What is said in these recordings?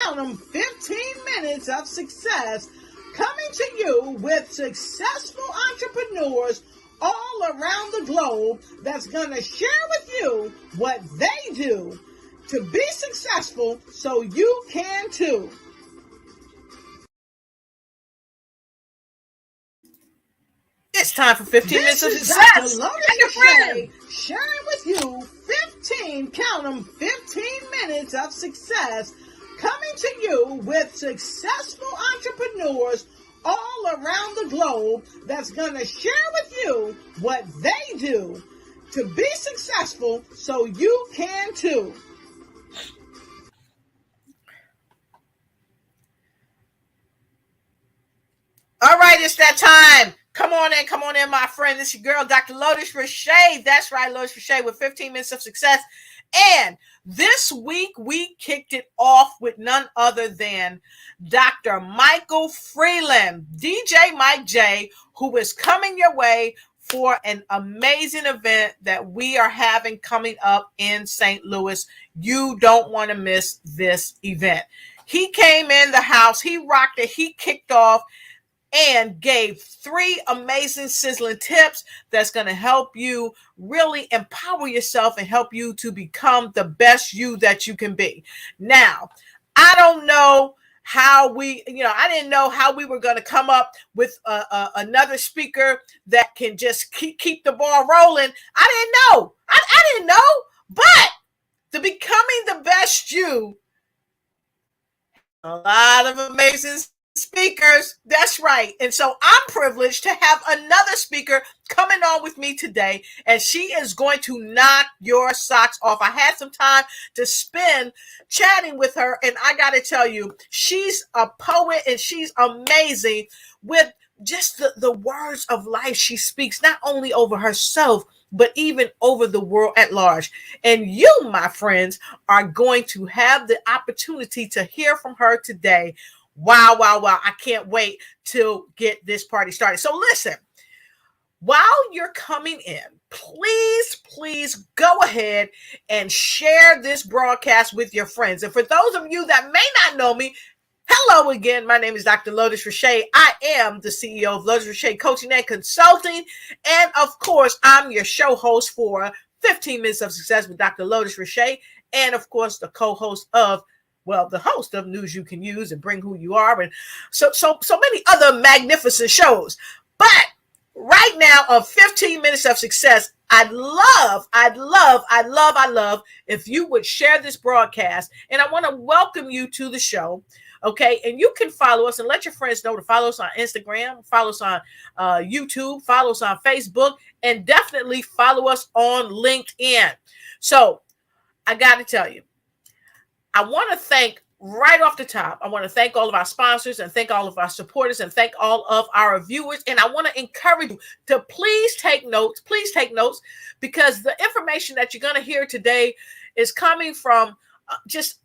count them, 15 minutes of success, coming to you with successful entrepreneurs all around the globe that's going to share with you what they do to be successful so you can too. It's time for 15 minutes of success. This is Dr. Lotus Riché sharing with you 15, count them, 15 minutes of success, coming to you with successful entrepreneurs all around the globe that's going to share with you what they do to be successful so you can too. All right, it's that time. Come on in, my friend. This is your girl, Dr. Lotus Riché. That's right, Lotus Riché with 15 minutes of success. And this week, we kicked it off with none other than Dr. Michael Freeland, DJ Mike J, who is coming your way for an amazing event that we are having coming up in St. Louis. You don't want to miss this event. He came in the house, he rocked it, he kicked off, and gave 3 amazing sizzling tips that's going to help you really empower yourself and help you to become the best you that you can be. Now, I don't know how I didn't know how we were going to come up with another speaker that can just keep the ball rolling. I didn't know. I didn't know, but to becoming the best you, a lot of amazing speakers. That's right. And so I'm privileged to have another speaker coming on with me today, and she is going to knock your socks off. I had some time to spend chatting with her, and I got to tell you, she's a poet and she's amazing with just the words of life she speaks, not only over herself, but even over the world at large. And you, my friends, are going to have the opportunity to hear from her today. Wow. I can't wait to get this party started. So listen, while you're coming in, please go ahead and share this broadcast with your friends. And for those of you that may not know me, hello again. My name is Dr. Lotus Riché. I am the CEO of Lotus Riché Coaching and Consulting. And of course, I'm your show host for 15 Minutes of Success with Dr. Lotus Riché. And of course, the co-host of the host of News You Can Use and Bring Who You Are, and so many other magnificent shows. But right now on 15 Minutes of Success, I'd love if you would share this broadcast, and I want to welcome you to the show. Okay, and you can follow us and let your friends know to follow us on Instagram, follow us on YouTube, follow us on Facebook, and definitely follow us on LinkedIn. So I got to tell you, I want to thank right off the top. I want to thank all of our sponsors and thank all of our supporters and thank all of our viewers. And I want to encourage you to please take notes, because the information that you're going to hear today is coming from just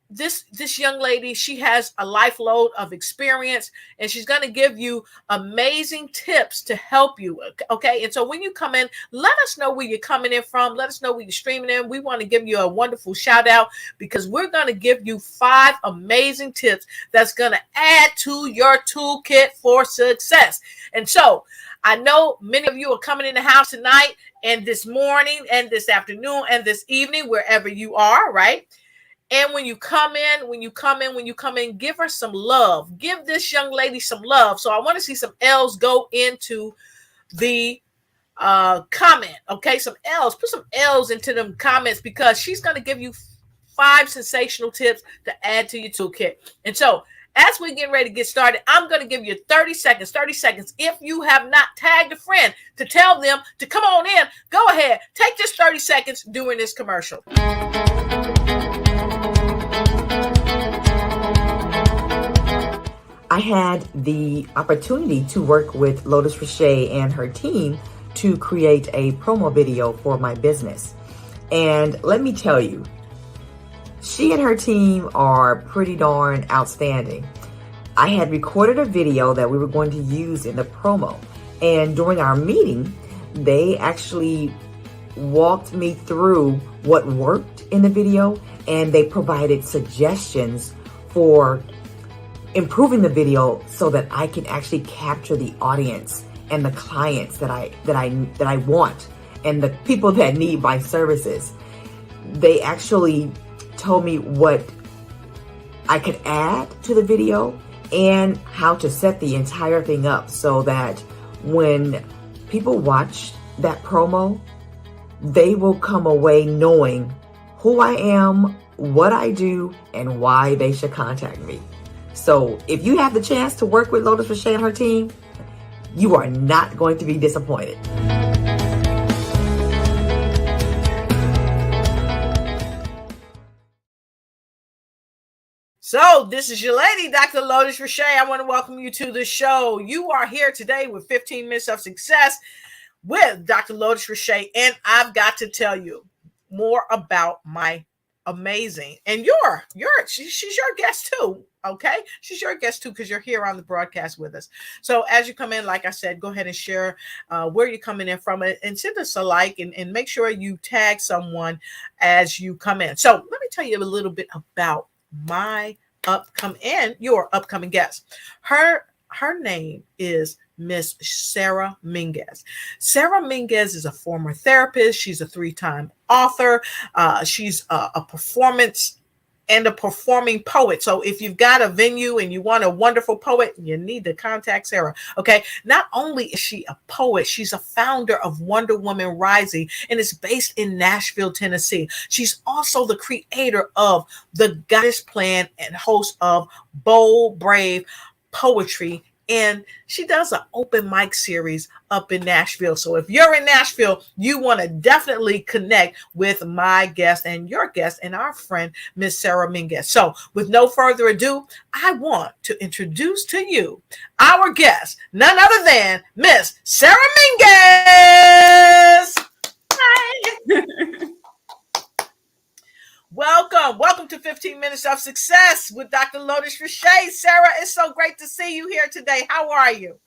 this young lady. She has a life load of experience, and she's going to give you amazing tips to help you. Okay. And so when you come in, let us know where you're coming in from. Let us know where you're streaming in. We want to give you a wonderful shout out because we're going to give you 5 amazing tips that's going to add to your toolkit for success. And so I know many of you are coming in the house tonight and this morning and this afternoon and this evening, wherever you are, right? And when you come in, give her some love. Give this young lady some love. So I want to see some L's go into the comment. Okay, some L's. Put some L's into them comments because she's going to give you 5 sensational tips to add to your toolkit. And so as we get ready to get started, I'm going to give you 30 seconds. If you have not tagged a friend to tell them to come on in, go ahead. Take just 30 seconds during this commercial. I had the opportunity to work with Lotus Riché and her team to create a promo video for my business. And let me tell you, she and her team are pretty darn outstanding. I had recorded a video that we were going to use in the promo. And during our meeting, they actually walked me through what worked in the video, and they provided suggestions for improving the video so that I can actually capture the audience and the clients that I want and the people that need my services. They actually told me what I could add to the video and how to set the entire thing up so that when people watch that promo, they will come away knowing who I am, what I do, and why they should contact me. So if you have the chance to work with Lotus Riché and her team, you are not going to be disappointed. So this is your lady, Dr. Lotus Riché. I want to welcome you to the show. You are here today with 15 minutes of success with Dr. Lotus Riché, and I've got to tell you more about my amazing, and she's your guest too. Okay, she's your guest too because you're here on the broadcast with us. So as you come in, like I said, go ahead and share where you're coming in from and send us a like and make sure you tag someone as you come in. So let me tell you a little bit about your upcoming guest. Her name is Miss Sara Minges. Sara Minges is a former therapist. She's a 3-time author. She's a performance and a performing poet. So if you've got a venue and you want a wonderful poet, you need to contact Sara. Okay. Not only is she a poet, she's a founder of Wonder Woman Rising, and it's based in Nashville, Tennessee. She's also the creator of The Goddess Plan and host of Bold Brave Poetry. And she does an open mic series up in Nashville. So if you're in Nashville, you want to definitely connect with my guest and your guest and our friend, Miss Sara Minges. So with no further ado, I want to introduce to you our guest, none other than Miss Sara Minges. Hi. Welcome to 15 Minutes of Success with Dr. Lotus Riché. Sara, it's so great to see you here today. How are you?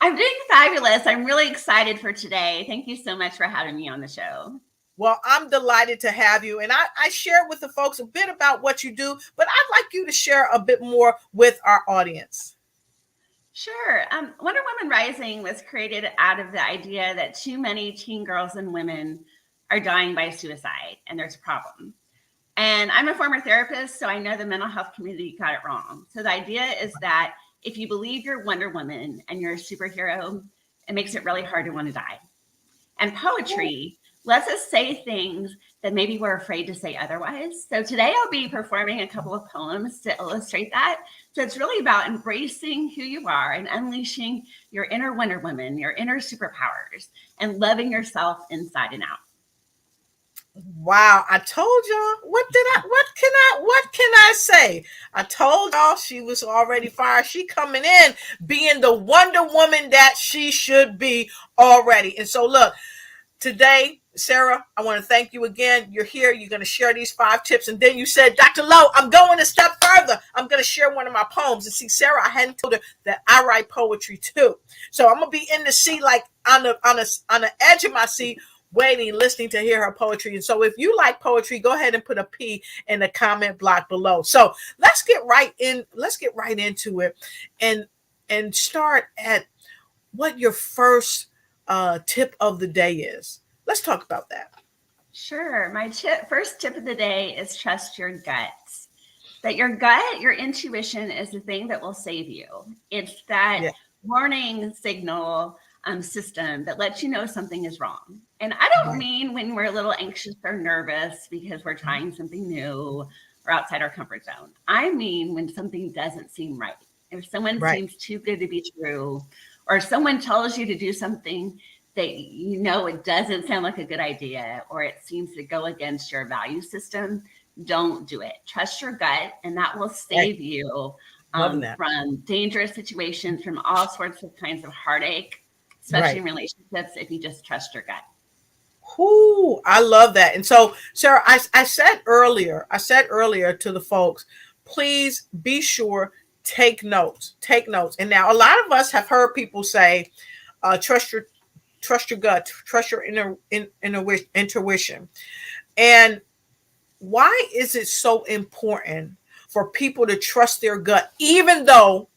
I'm doing fabulous. I'm really excited for today. Thank you so much for having me on the show. Well, I'm delighted to have you. And I shared with the folks a bit about what you do, but I'd like you to share a bit more with our audience. Sure. Wonder Woman Rising was created out of the idea that too many teen girls and women are dying by suicide, and there's a problem. And I'm a former therapist, so I know the mental health community got it wrong. So the idea is that if you believe you're Wonder Woman and you're a superhero, it makes it really hard to want to die. And poetry lets us say things that maybe we're afraid to say otherwise. So today I'll be performing a couple of poems to illustrate that. So it's really about embracing who you are and unleashing your inner Wonder Woman, your inner superpowers, and loving yourself inside and out. Wow, I told y'all. What can I say? I told y'all she was already fired. She coming in being the Wonder Woman that she should be already. And so look, today, Sara, I want to thank you again. You're here. You're going to share these 5 tips. And then you said, Dr. Lowe, I'm going a step further. I'm going to share one of my poems. And see, Sara, I hadn't told her that I write poetry too. So I'm going to be in the seat, like on the edge of my seat, waiting, listening to hear her poetry. And so if you like poetry, go ahead and put a P in the comment block below. So let's get right into it and start at what your first tip of the day is. Let's talk about that. Sure. My first tip of the day is trust your guts. That your gut, your intuition is the thing that will save you. It's that warning signal system that lets you know something is wrong. And I don't mean when we're a little anxious or nervous because we're trying something new or outside our comfort zone. I mean when something doesn't seem right. If someone seems too good to be true, or someone tells you to do something that you know it doesn't sound like a good idea, or it seems to go against your value system, don't do it. Trust your gut, and that will save you from dangerous situations, from all sorts of kinds of heartache, especially in relationships, if you just trust your gut. Ooh, I love that. And so, Sara, I said earlier to the folks, please be sure, take notes. And now a lot of us have heard people say, trust your gut, trust your intuition. And why is it so important for people to trust their gut, even though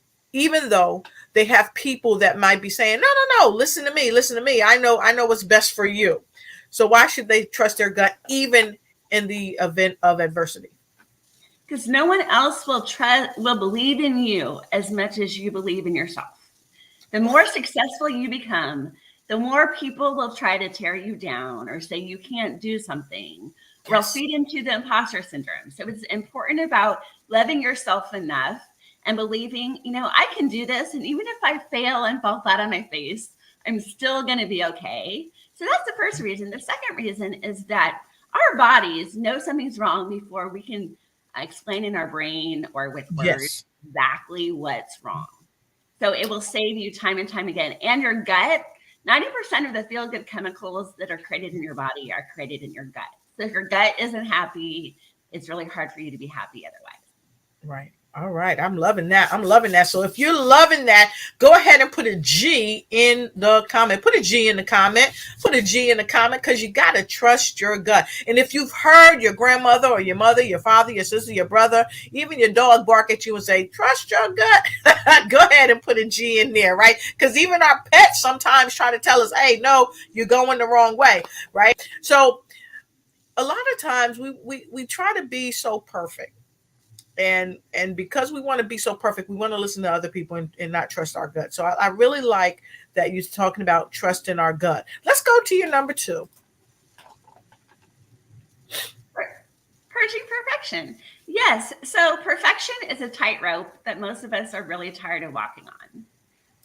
they have people that might be saying, no, listen to me. I know what's best for you. So why should they trust their gut even in the event of adversity? Because no one else will believe in you as much as you believe in yourself. The more successful you become, the more people will try to tear you down or say you can't do something, or will feed into the imposter syndrome. So it's important about loving yourself enough and believing, I can do this. And even if I fail and fall flat on my face, I'm still going to be okay. So that's the first reason. The second reason is that our bodies know something's wrong before we can explain in our brain or with words exactly what's wrong. So it will save you time and time again. And your gut, 90% of the feel-good chemicals that are created in your body are created in your gut. So if your gut isn't happy, it's really hard for you to be happy otherwise. Right. All right. I'm loving that. So if you're loving that, go ahead and put a G in the comment. Put a G in the comment. Put a G in the comment, because you got to trust your gut. And if you've heard your grandmother or your mother, your father, your sister, your brother, even your dog bark at you and say, trust your gut, go ahead and put a G in there, right? Because even our pets sometimes try to tell us, hey, no, you're going the wrong way, right? So a lot of times we try to be so perfect. And because we want to be so perfect, we want to listen to other people and not trust our gut. So I really like that you're talking about trusting our gut. Let's go to your number 2. Purging perfection. Yes. So perfection is a tightrope that most of us are really tired of walking on,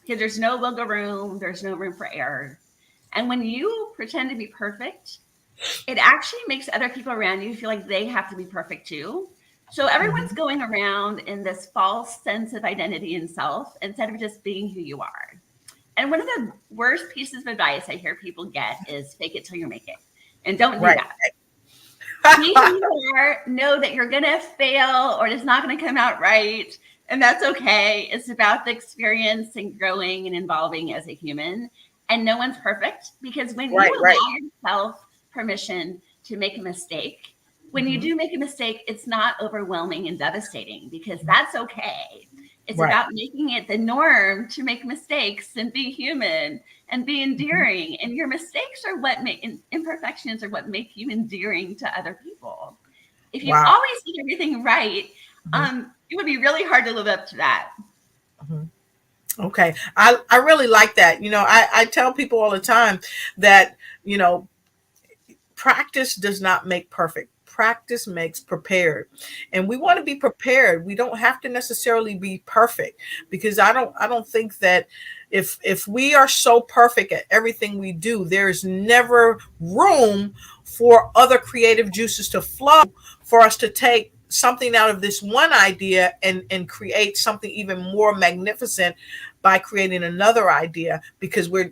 because there's no wiggle room. There's no room for error. And when you pretend to be perfect, it actually makes other people around you feel like they have to be perfect too. So everyone's going around in this false sense of identity and self instead of just being who you are. And one of the worst pieces of advice I hear people get is fake it till you make it. And don't do that. Be who you are. Know that you're going to fail or it's not going to come out right. And that's okay. It's about the experience and growing and evolving as a human. And no one's perfect, because when you allow yourself permission to make a mistake, when you do make a mistake, it's not overwhelming and devastating, because that's okay. It's about making it the norm to make mistakes and be human and be endearing. And your mistakes are what make, imperfections are what make you endearing to other people. If you always did everything right, it would be really hard to live up to that. Okay. I really like that. I tell people all the time that, practice does not make perfect. Practice makes prepared, and we want to be prepared. We don't have to necessarily be perfect, because I don't think that if we are so perfect at everything we do, there's never room for other creative juices to flow, for us to take something out of this one idea and create something even more magnificent by creating another idea, because we're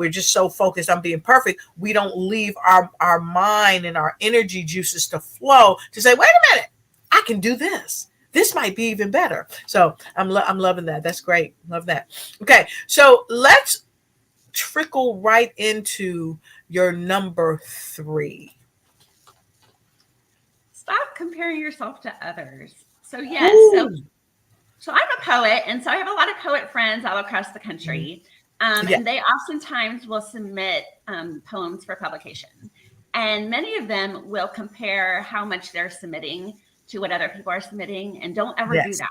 just so focused on being perfect, we don't leave our mind and our energy juices to flow to say, wait a minute, I can do this. This might be even better. So I'm loving that. That's great. Love that. Okay, so let's trickle right into your number 3. Stop comparing yourself to others. So yes, so I'm a poet, and so I have a lot of poet friends all across the country, and they oftentimes will submit poems for publication. And many of them will compare how much they're submitting to what other people are submitting, and don't ever do that.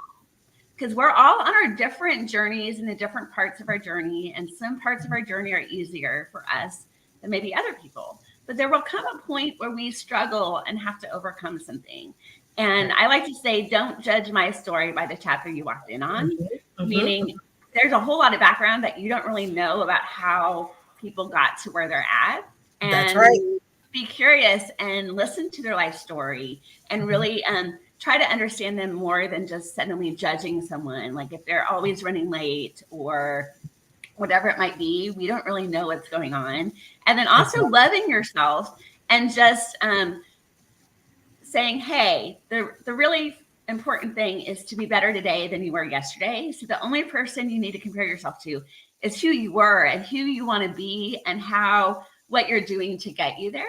Because we're all on our different journeys and the different parts of our journey, and some parts of our journey are easier for us than maybe other people. But there will come a point where we struggle and have to overcome something. And I like to say, don't judge my story by the chapter you walked in on, meaning there's a whole lot of background that you don't really know about how people got to where they're at. And be curious and listen to their life story, and really try to understand them more than just suddenly judging someone. Like if they're always running late or whatever it might be, we don't really know what's going on. And then also loving yourself and just saying, hey, the really important thing is to be better today than you were yesterday. So the only person you need to compare yourself to is who you were and who you want to be and what you're doing to get you there.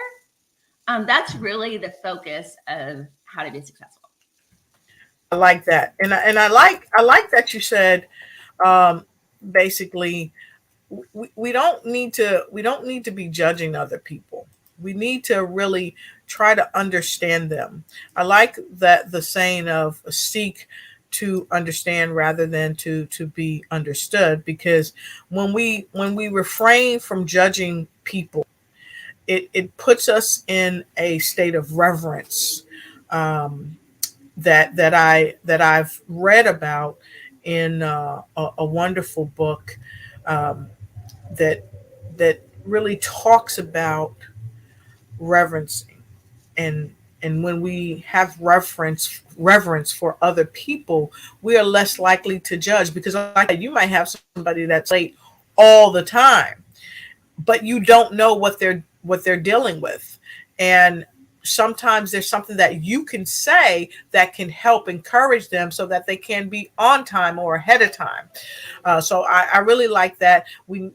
That's really the focus of how to be successful. I like that, and I like that you said, um, basically, we don't need to be judging other people. We need to really try to understand them. I like that the saying of seek to understand rather than to be understood, because when we refrain from judging people, it puts us in a state of reverence, um, that I've read about in a wonderful book, um, that that really talks about reverencing, and when we have reverence for other people, we are less likely to judge, because like you might have somebody that's late all the time, but you don't know what they're dealing with. And sometimes there's something that you can say that can help encourage them so that they can be on time or ahead of time. So I really like that. We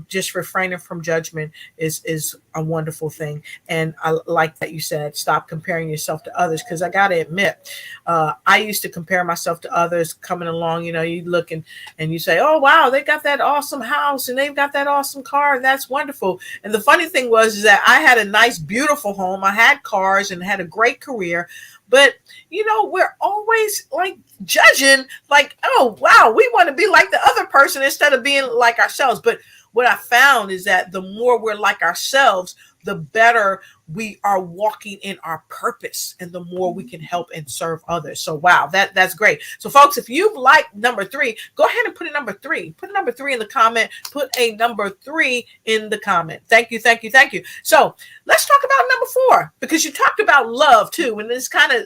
just refraining from judgment is a wonderful thing. And I like that you said stop comparing yourself to others, because I got to admit, I used to compare myself to others coming along. You look and you say, oh wow, they got that awesome house and they've got that awesome car. That's wonderful. And the funny thing was is that I had a nice, beautiful home. I had cars and had a great career. But we're always like judging, like, oh wow, we want to be like the other person instead of being like ourselves. But what I found is that the more we're like ourselves, the better we are walking in our purpose, and the more we can help and serve others. So wow, that's great. So folks, if you like number 3, go ahead and put a number 3. Put a number 3 in the comment. Put a number 3 in the comment. Thank you, thank you, thank you. So let's talk about number 4, because you talked about love too, and this kind of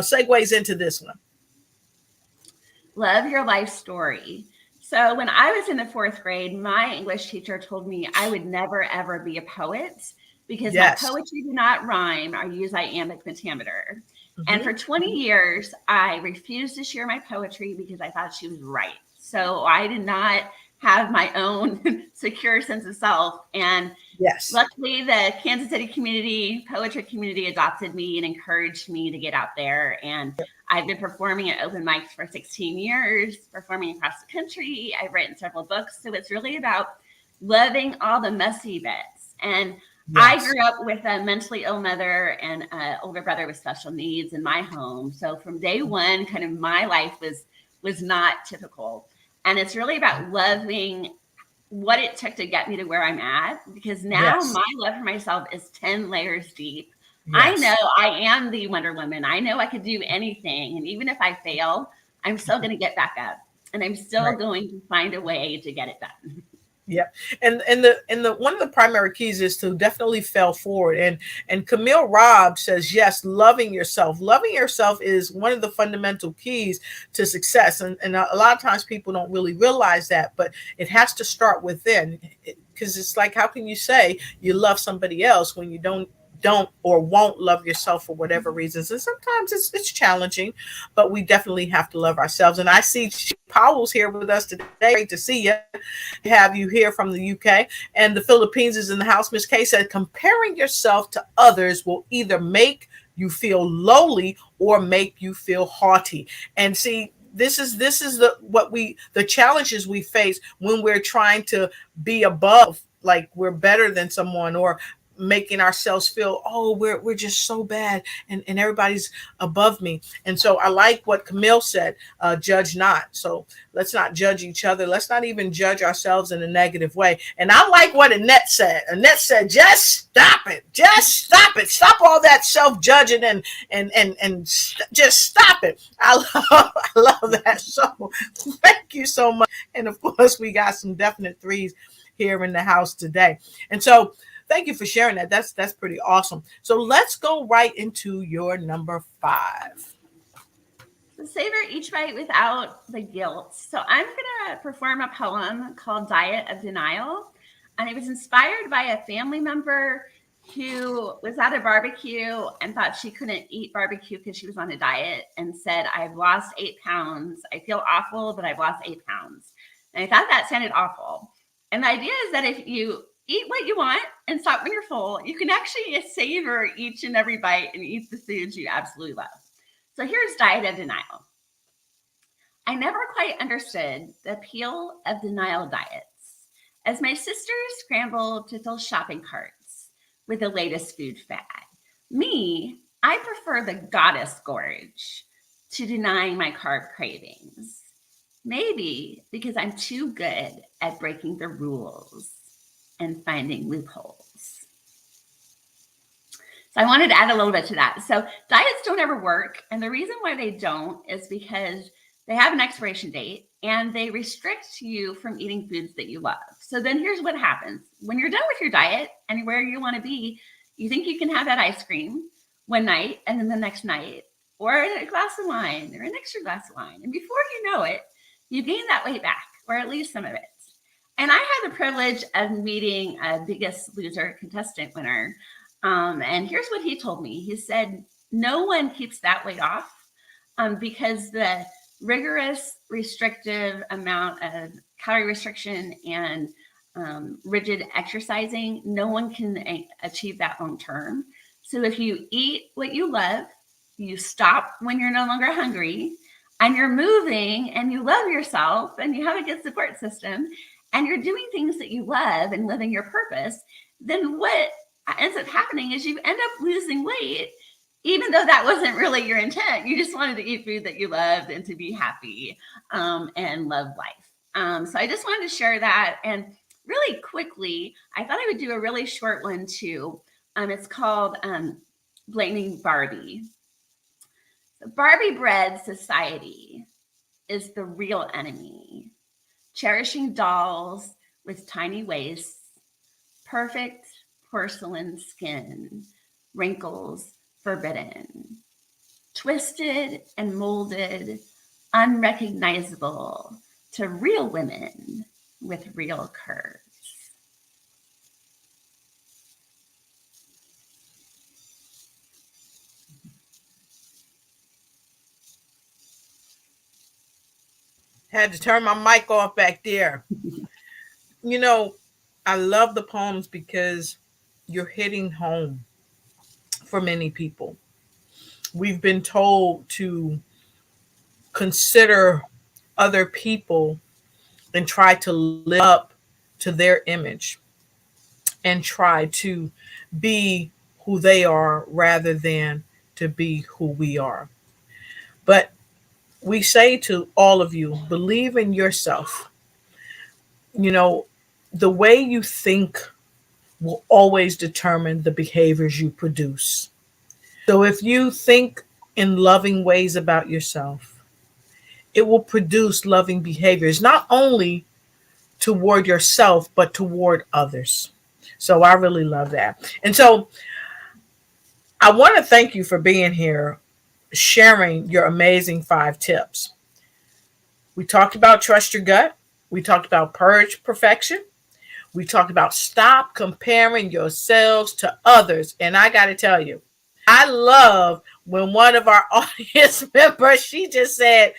segues into this one. Love your life story. So when I was in the 4th grade, my English teacher told me I would never, ever be a poet because Yes. my poetry do not rhyme or use iambic pentameter. And for 20 Mhm. years, I refused to share my poetry because I thought she was right. So I did not have my own secure sense of self. And Yes. luckily, the Kansas City poetry community adopted me and encouraged me to get out there. And I've been performing at open mics for 16 years, performing across the country. I've written several books. So it's really about loving all the messy bits. And I Yes. grew up with a mentally ill mother and an older brother with special needs in my home. So from day one, kind of my life was not typical. And it's really about loving what it took to get me to where I'm at, because now Yes. my love for myself is 10 layers deep. I know Yes. I am the Wonder Woman. I know I could do anything. And even if I fail, I'm still going to get back up, and I'm still Right. going to find a way to get it done. Yep. And the one of the primary keys is to definitely fail forward. And Camille Robb says, yes, loving yourself. Loving yourself is one of the fundamental keys to success. And a lot of times people don't really realize that, but it has to start within. Because it's like, how can you say you love somebody else when you don't or won't love yourself for whatever reasons? And sometimes it's challenging, but we definitely have to love ourselves. And I see Powell's here with us today. Great to see you. Have you here from the UK, and the Philippines is in the house. Miss K said, comparing yourself to others will either make you feel lowly or make you feel haughty. And see, this is the challenges we face when we're trying to be above, like we're better than someone, or making ourselves feel, oh, we're just so bad, and everybody's above me. And so I like what Camille said, judge not. So let's not judge each other. Let's not even judge ourselves in a negative way. And I like what Annette said. Annette said, just stop it. Just stop it. Stop all that self-judging and just stop it. I love that. So thank you so much. And of course, we got some definite 3s here in the house today. And so thank you for sharing that. That's pretty awesome. So let's go right into your number 5. So savor each bite without the guilt. So I'm going to perform a poem called Diet of Denial. And it was inspired by a family member who was at a barbecue and thought she couldn't eat barbecue because she was on a diet, and said, I've lost 8 pounds. I feel awful, but I've lost 8 pounds. And I thought that sounded awful. And the idea is that if you eat what you want and stop when you're full, you can actually savor each and every bite and eat the foods you absolutely love. So here's diet of denial. I never quite understood the appeal of denial diets as my sisters scrambled to fill shopping carts with the latest food fad. Me, I prefer the goddess gorge to denying my carb cravings. Maybe because I'm too good at breaking the rules and finding loopholes. So I wanted to add a little bit to that. So diets don't ever work. And the reason why they don't is because they have an expiration date and they restrict you from eating foods that you love. So then here's what happens. When you're done with your diet and where you want to be, you think you can have that ice cream one night and then the next night, or a glass of wine or an extra glass of wine. And before you know it, you gain that weight back, or at least some of it. And I had the privilege of meeting a Biggest Loser contestant winner. And here's what he told me. He said, no one keeps that weight off because the rigorous, restrictive amount of calorie restriction and rigid exercising, no one can achieve that long term. So if you eat what you love, you stop when you're no longer hungry, and you're moving and you love yourself and you have a good support system and you're doing things that you love and living your purpose, then what ends up happening is you end up losing weight, even though that wasn't really your intent. You just wanted to eat food that you loved and to be happy and love life. So I just wanted to share that. And really quickly, I thought I would do a really short one too. It's called Blaming Barbie. The Barbie bred society is the real enemy, cherishing dolls with tiny waists, perfect porcelain skin, wrinkles forbidden, twisted and molded, unrecognizable to real women with real curves. Had to turn my mic off back there. You know, I love the poems because you're hitting home for many people. We've been told to consider other people and try to live up to their image and try to be who they are rather than to be who we are. But we say to all of you, believe in yourself. You know, the way you think will always determine the behaviors you produce. So if you think in loving ways about yourself, it will produce loving behaviors, not only toward yourself, but toward others. So I really love that. And so I want to thank you for being here, sharing your amazing 5 tips. We talked about trust your gut. We talked about purge perfection. We talked about stop comparing yourselves to others. And I got to tell you, I love when one of our audience members, she just said,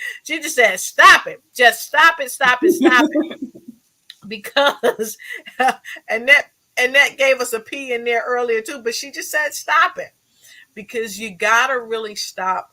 stop it. Just stop it, stop it, stop it. Because, and that gave us a P in there earlier too, but she just said, stop it. Because you got to really stop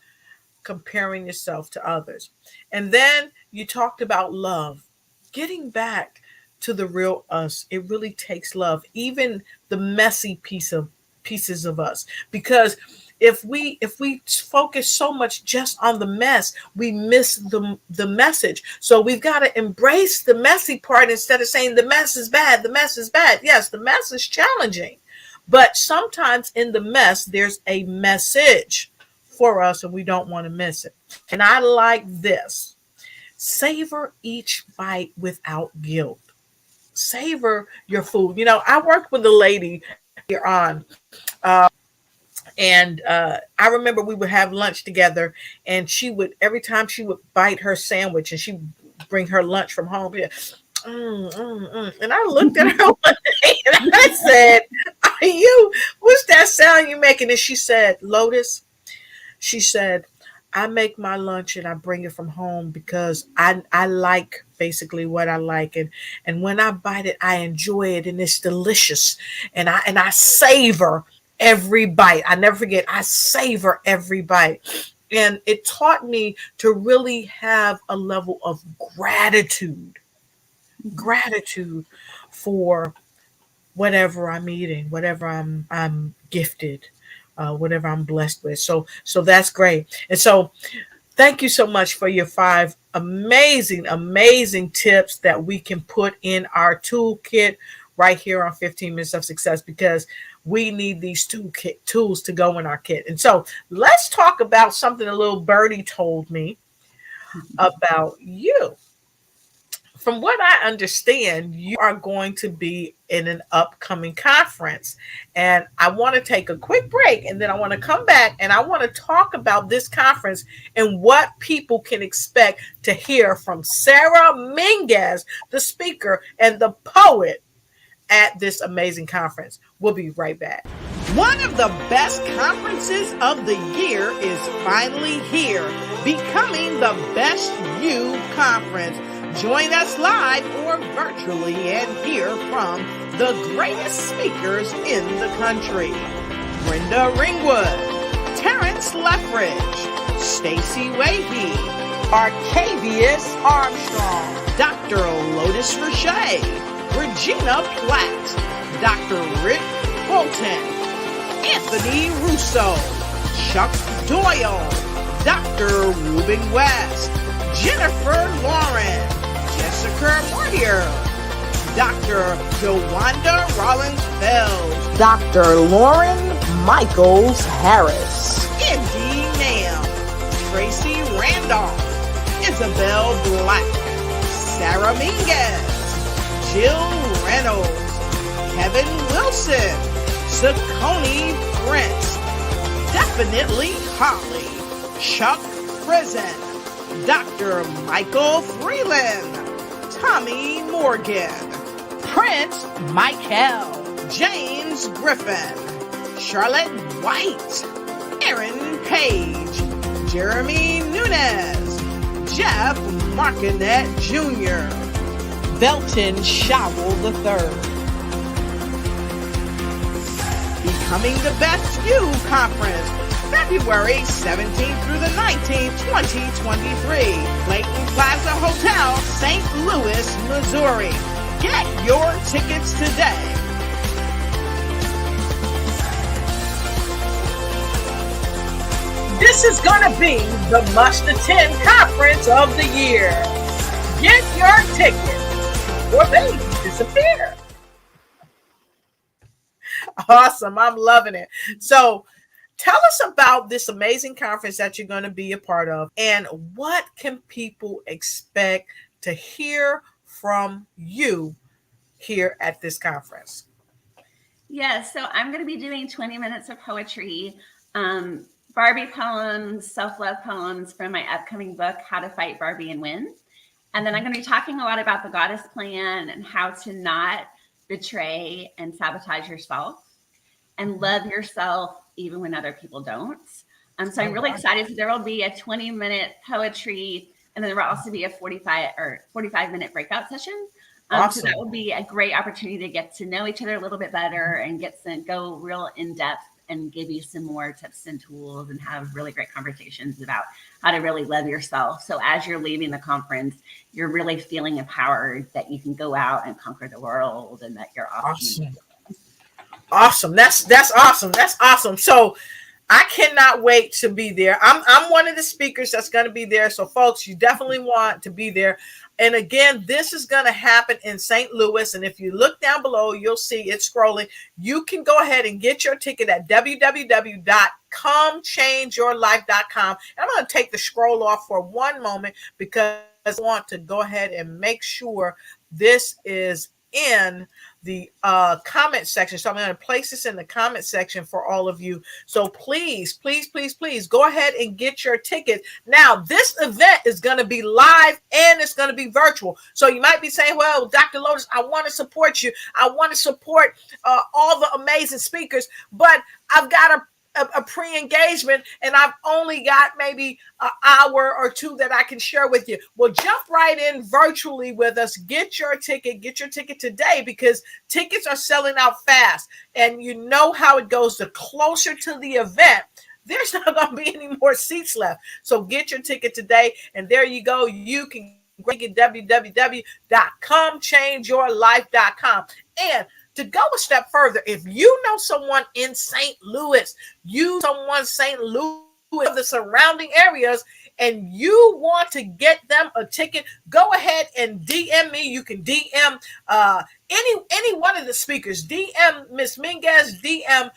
comparing yourself to others. And then you talked about love, getting back to the real us. It really takes love, even the messy pieces of us, because if we focus so much just on the mess, we miss the message. So we've got to embrace the messy part instead of saying the mess is bad. The mess is bad. Yes, the mess is challenging, but sometimes in the mess, there's a message for us and we don't want to miss it. And I like this. Savor each bite without guilt. Savor your food. You know, I worked with a lady here on, and I remember we would have lunch together, and she would, every time she would bite her sandwich and she would bring her lunch from home, yeah, and I looked at her one day and I said, what's that sound you making? And she said, Lotus, she said, I make my lunch and I bring it from home because I like basically what I like. And when I bite it, I enjoy it and it's delicious. And I savor every bite. I never forget, I savor every bite. And it taught me to really have a level of gratitude for whatever I'm eating, whatever I'm gifted, whatever I'm blessed with. So that's great. And so thank you so much for your 5 amazing tips that we can put in our toolkit right here on 15 Minutes of Success, because we need these tools to go in our kit. And so let's talk about something a little birdie told me about you. From what I understand, you are going to be in an upcoming conference. And I want to take a quick break, and then I want to come back and I want to talk about this conference and what people can expect to hear from Sara Minges, the speaker and the poet at this amazing conference. We'll be right back. One of the best conferences of the year is finally here, becoming the Best You Conference. Join us live or virtually and hear from the greatest speakers in the country. Brenda Ringwood, Terrence Leffridge, Stacey Wahey, Arcavius Armstrong, Dr. Lotus Riché, Regina Platt, Dr. Rick Bolton, Anthony Russo, Chuck Doyle, Dr. Ruben West, Jennifer Lauren, Jessica Moyer, Dr. Jawanda Rollins-Fells, Dr. Lauren Michaels-Harris, Indy Nam, Tracy Randolph, Isabel Black, Sara Minges, Jill Reynolds, Kevin Wilson, Sakoni Prince, Definitely Holly, Chuck Prison, Dr. Michael Freeland, Tommy Morgan, Prince Michael, James Griffin, Charlotte White, Aaron Page, Jeremy Nunez, Jeff Markinet Jr., Belton Showell III. Becoming the Best You Conference, February 17th through the 19th, 2023. Clayton Plaza Hotel, St. Louis, Missouri. Get your tickets today. This is going to be the must-attend conference of the year. Get your ticket or they disappear. Awesome. I'm loving it. So tell us about this amazing conference that you're going to be a part of, and what can people expect to hear from you here at this conference? Yes, so I'm going to be doing 20 minutes of poetry, Barbie poems, self-love poems from my upcoming book, How to Fight Barbie and Win. And then I'm going to be talking a lot about the Goddess Plan and how to not betray and sabotage yourself and love yourself even when other people don't. So I'm really excited. So there will be a 20-minute poetry, and then there will also be a 45-minute breakout session. Awesome. So that will be a great opportunity to get to know each other a little bit better and get to go real in depth and give you some more tips and tools and have really great conversations about how to really love yourself. So as you're leaving the conference, you're really feeling empowered that you can go out and conquer the world and that you're awesome. Awesome. That's awesome. That's awesome. So I cannot wait to be there. I'm one of the speakers that's going to be there. So folks, you definitely want to be there. And again, this is going to happen in St. Louis. And if you look down below, you'll see it scrolling. You can go ahead and get your ticket at www.comechangeyourlife.com. And I'm going to take the scroll off for one moment because I want to go ahead and make sure this is in the comment section. So I'm going to place this in the comment section for all of you. So please go ahead and get your ticket. Now, this event is going to be live and it's going to be virtual. So you might be saying, well, Dr. Lotus, I want to support you. I want to support all the amazing speakers, but I've got a pre-engagement and I've only got maybe an hour or two that I can share with you. Well, jump right in virtually with us. Get your ticket today, because tickets are selling out fast. And you know how it goes. The closer to the event, there's not going to be any more seats left. So get your ticket today. And there you go. You can get www.comechangeyourlife.com. And to go a step further, if you know someone in St. Louis, St. Louis, the surrounding areas, and you want to get them a ticket, go ahead and DM me. You can DM any one of the speakers. DM Miss Minges, DM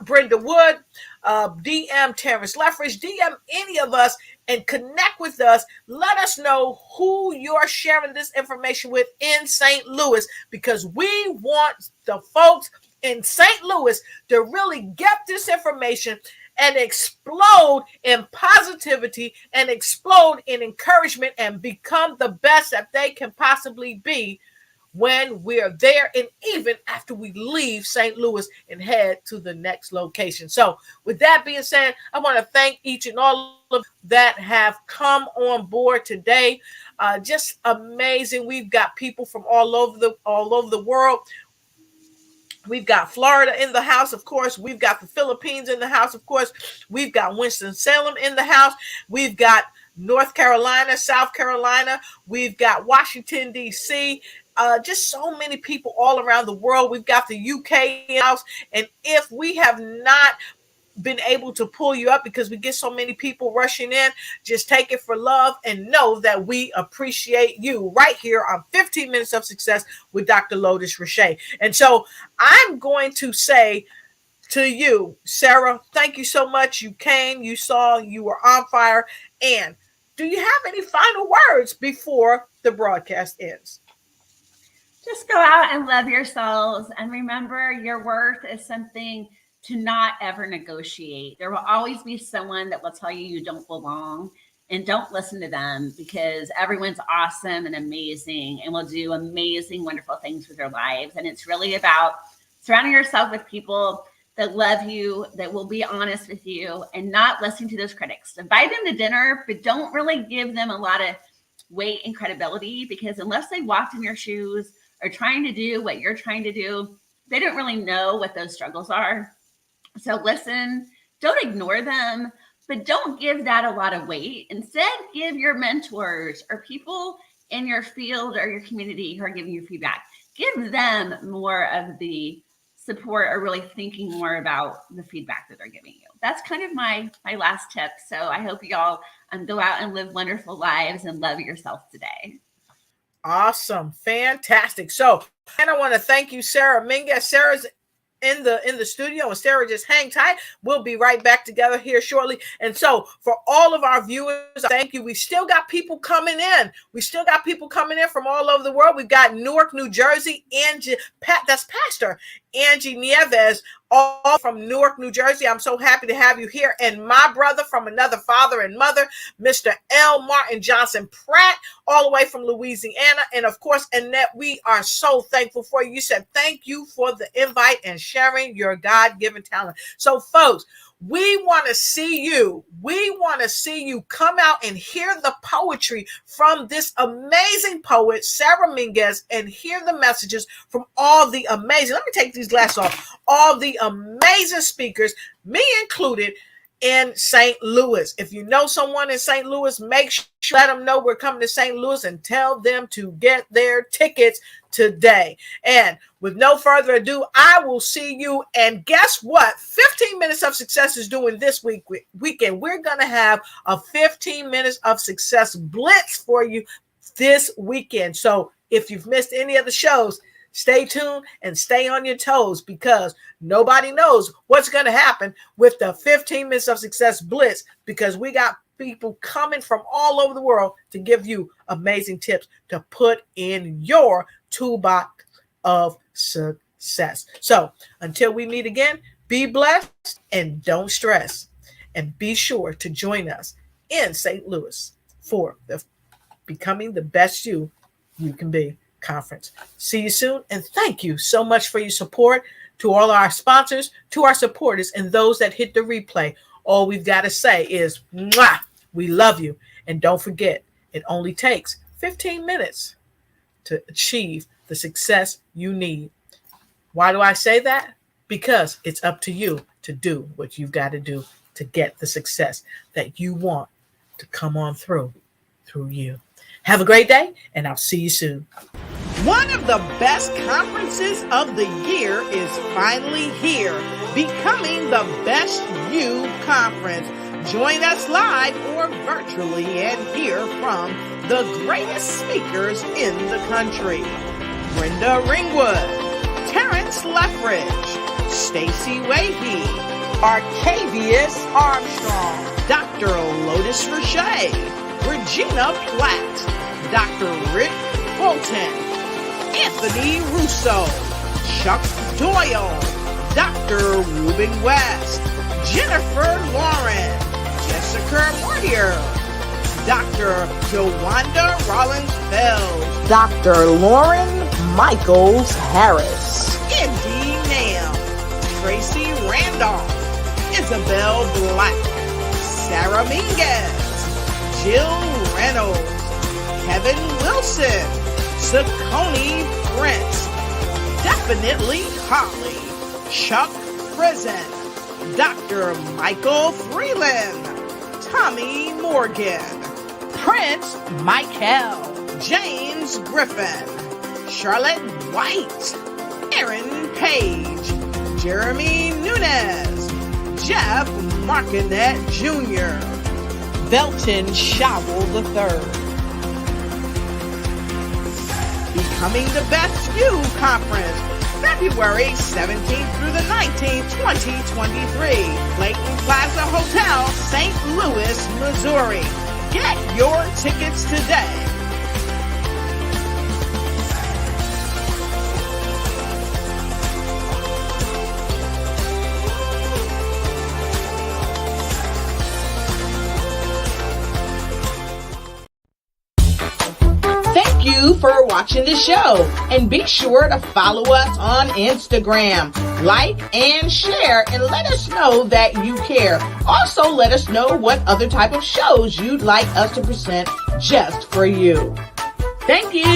Brenda Wood, DM Terrence Leffridge, DM any of us and connect with us. Let us know who you're sharing this information with in St. Louis, because we want the folks in St. Louis to really get this information and explode in positivity and explode in encouragement and become the best that they can possibly be when we're there, and even after we leave St. Louis and head to the next location. So with that being said, I want to thank each and all of that have come on board today. Just amazing. We've got people from all over the world. We've got Florida in the house, of course. We've got the Philippines in the house, of course. We've got Winston-Salem in the house. We've got North Carolina, South Carolina. We've got Washington, D.C., just so many people all around the world. We've got the UK in the house. And if we have not been able to pull you up because we get so many people rushing in, just take it for love and know that we appreciate you right here on 15 Minutes of Success with Dr. Lotus Riché. And so I'm going to say to you, Sarah, thank you so much. You came, you saw, you were on fire. And do you have any final words before the broadcast ends? Just go out and love yourselves, and remember, your worth is something to not ever negotiate. There will always be someone that will tell you you don't belong, and don't listen to them, because everyone's awesome and amazing and will do amazing, wonderful things with their lives. And it's really about surrounding yourself with people that love you, that will be honest with you, and not listening to those critics. Invite them to dinner, but don't really give them a lot of weight and credibility, because unless they walked in your shoes or trying to do what you're trying to do, they don't really know what those struggles are. So listen, don't ignore them, but don't give that a lot of weight. Instead, give your mentors or people in your field or your community who are giving you feedback, give them more of the support, or really thinking more about the feedback that they're giving you. That's kind of my last tip. So I hope you all go out and live wonderful lives and love yourself today. Awesome. Fantastic. So, and I want to thank you, Sara Minges. Sarah's in the studio, and Sarah, just hang tight. We'll be right back together here shortly. And so for all of our viewers, thank you. We still got people coming in. We still got people coming in from all over the world. We've got Newark, New Jersey, that's Pastor Angie Nieves, all from Newark, New Jersey. I'm so happy to have you here. And my brother from another father and mother, Mr. L. Martin Johnson Pratt, all the way from Louisiana. And of course, Annette, we are so thankful for you. You said thank you for the invite and sharing your God-given talent. So folks, we want to see you. We want to see you come out and hear the poetry from this amazing poet, Sara Minges, and hear the messages from all the amazing, let me take these glasses off, all the amazing speakers, me included, in St. Louis. If you know someone in St. Louis, make sure let them know we're coming to St. Louis and tell them to get their tickets today. And with no further ado, I will see you. And guess what? 15 Minutes of Success is doing this weekend. We're going to have a 15 Minutes of Success blitz for you this weekend. So if you've missed any of the shows, stay tuned and stay on your toes, because nobody knows what's going to happen with the 15 Minutes of Success blitz, because we got people coming from all over the world to give you amazing tips to put in your toolbox of success. So until we meet again, be blessed and don't stress. And be sure to join us in St. Louis for the Becoming the Best You Can Be conference. See you soon, and thank you so much for your support. To all our sponsors, to our supporters, and those that hit the replay, all we've got to say is, mwah, we love you. And don't forget, it only takes 15 minutes to achieve the success you need. Why do I say that? Because it's up to you to do what you've got to do to get the success that you want to come on through you. Have a great day, and I'll see you soon. One of the best conferences of the year is finally here, becoming the Best You Conference. Join us live or virtually and hear from the greatest speakers in the country. Brenda Ringwood, Terrence Lethbridge, Stacey Wahey, Arcavius Armstrong, Dr. Lotus Riché, Regina Platt, Dr. Rick Fulton, Anthony Russo, Chuck Doyle, Dr. Ruben West, Jennifer Lauren, Jessica Moyer, Dr. Jawanda Rollins-Fells, Dr. Lauren Michaels Harris, Indy Nam, Tracy Randolph, Isabel Black, Sara Minges, Jill Reynolds, Kevin Wilson, Saccone Prince, Definitely Holly, Chuck Prison, Dr. Michael Freeland, Tommy Morgan, Prince Michael, James Griffin, Charlotte White, Aaron Page, Jeremy Nunez, Jeff Markinet Jr., Belton Showell III. Becoming the Best You Conference, February 17th through the 19th, 2023. Clayton Plaza Hotel, St. Louis, Missouri. Get your tickets today. Thank you for watching the show, and be sure to follow us on Instagram. Like and share, and let us know that you care. Also, let us know what other type of shows you'd like us to present just for you. Thank you.